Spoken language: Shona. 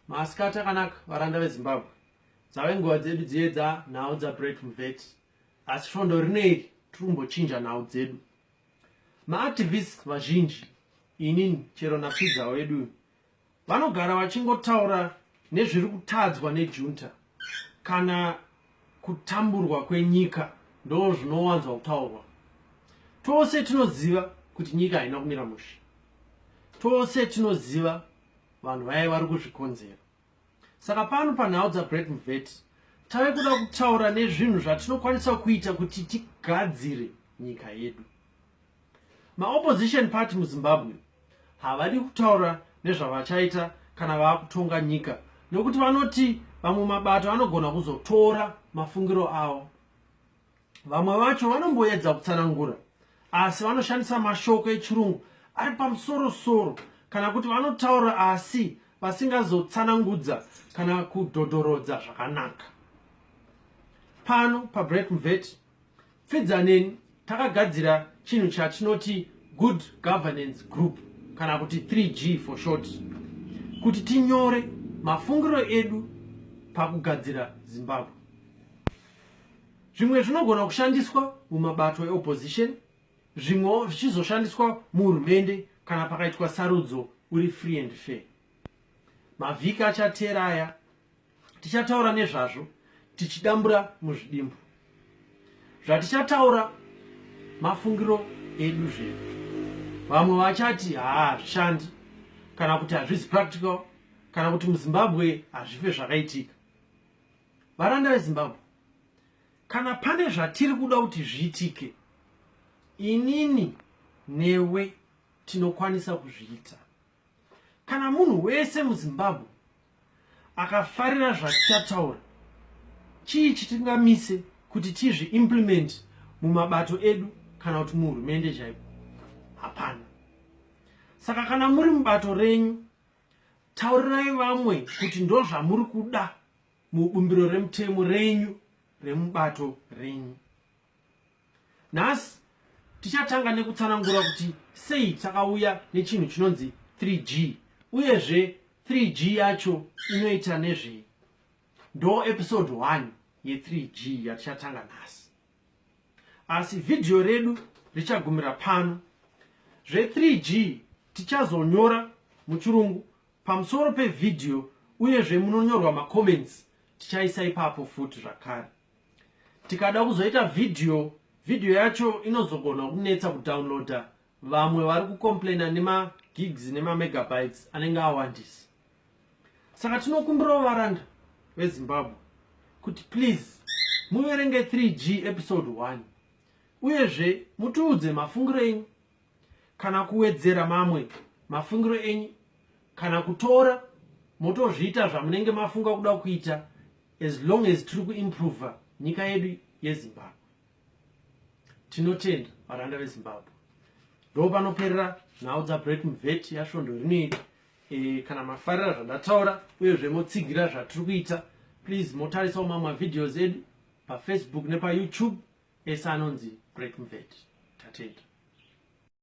Masikati akanaka varanda veZimbabwe. Dzave nguva dzedu dziedza nhau dzaBrett Mveti. Asi svondo rineri tirimbochinja nhau dzedu. Maactivists vazhinji, inini chero napfidza wedu, vanogara vachingotaura nezviri kutadzwa nejunta kana kutamburwa kwenyika ndo zvinowanzwa kutaurwa. Tose tinoziva kuti nyika haina kumira mushe. Tose tinoziva vanhu vaya vari kuzvikonzera. Saka pano panhau dzaBrett Mveti tave kuda kutaura nezvinhu zvatinokwanisa kuita kuti tigadzire nyika yedu. Ma-opposition party muZimbabwe havadi kutaura nezvavachaita kana vaakutonga nyika, nokuti vanoti vamwe mabato anogona kuzotora mafungiro avo. Vamwe vacho vanomboedza kutsanangura, asi vanoshandisa mashoko echirungu ari pamusoro-soro, kana kuti vanotaura asi vasingazotsanangudza kana kudhodhorodza zvakanaka. Pano paBrett Mveti, pfidzaneni takagadzira chinhu chatinoti Good Governance Group, kana kuti 3G for short, kuti tinyore mafungiro edu pakugadzira Zimbabwe. Zvimwe zvinogona kushandiswa mumabato eopposition, zvimwe zvichizoshandiswa muhurumende kana pakaitwa sarudzo uri free and fair. Mavhiki achateera aya tichataura nezvazvo tichidambura muzvidimbu. Zvatichataura mafungiro edu zvedu. Vamwe vachati zvishandi, kana kuti hazvisi practical, kana kuti muZimbabwe hazvife zvakaitika. Varanda veZimbabwe, kana pane zvatiri kuda kuti zviitike, inini newe tinokwanisa kuzviita. Kana munhu wese muZimbabwe akafarira zvatichataura, chii chitingamise kuti tizvi-implement mumabato edu kana kuti muhurumende chaipo? Hapana. Saka kana muri mubato renyu, taurirai vamwe kuti ndo zvamuri kuda mubumbiro remutemo renyu remubato renyu. Nhasi tichatanga nekutsanangura kuti sei takauya nechinhu chinonzi 3G, uyezve 3G yacho inoita nezvei. Ndo episode 1 ye3G yatichatanga nhasi. Asi vhidhiyo redu richagumira pano. Zve3G tichazonyora muchirungu pamusoro pevhidhiyo, uyezve munonyorwa macomments tichaisa ipapo futi zvakare. Tikada kuzoita vhidhiyo yacho inozogona kunetsa kudownloada, vamwe vari kucomplaina nemagigs nemamegabytes anenge awandisa. Saka tinokumbirawo varanda veZimbabwe kuti please muverenge 3G episode 1, uyezve mutiudze mafungiro enyu, kana kuwedzera mamwe mafungiro enyu, kana kutora motozviita zvamunenge mafunga kuda kuita, as long as tiri kuimprova nyika yedu yeZimbabwe. Tinotenda varanda veZimbabwe. Ndo panoperera nhau dzaBrett Mveti yasvondo rineri. Kana mafarira zvandataura uyezve motsigira zvatiri kuita, please motarisawo mamwe videos edu paFacebook nepaYouTube ese anonzi Brett Mveti. Tatenda.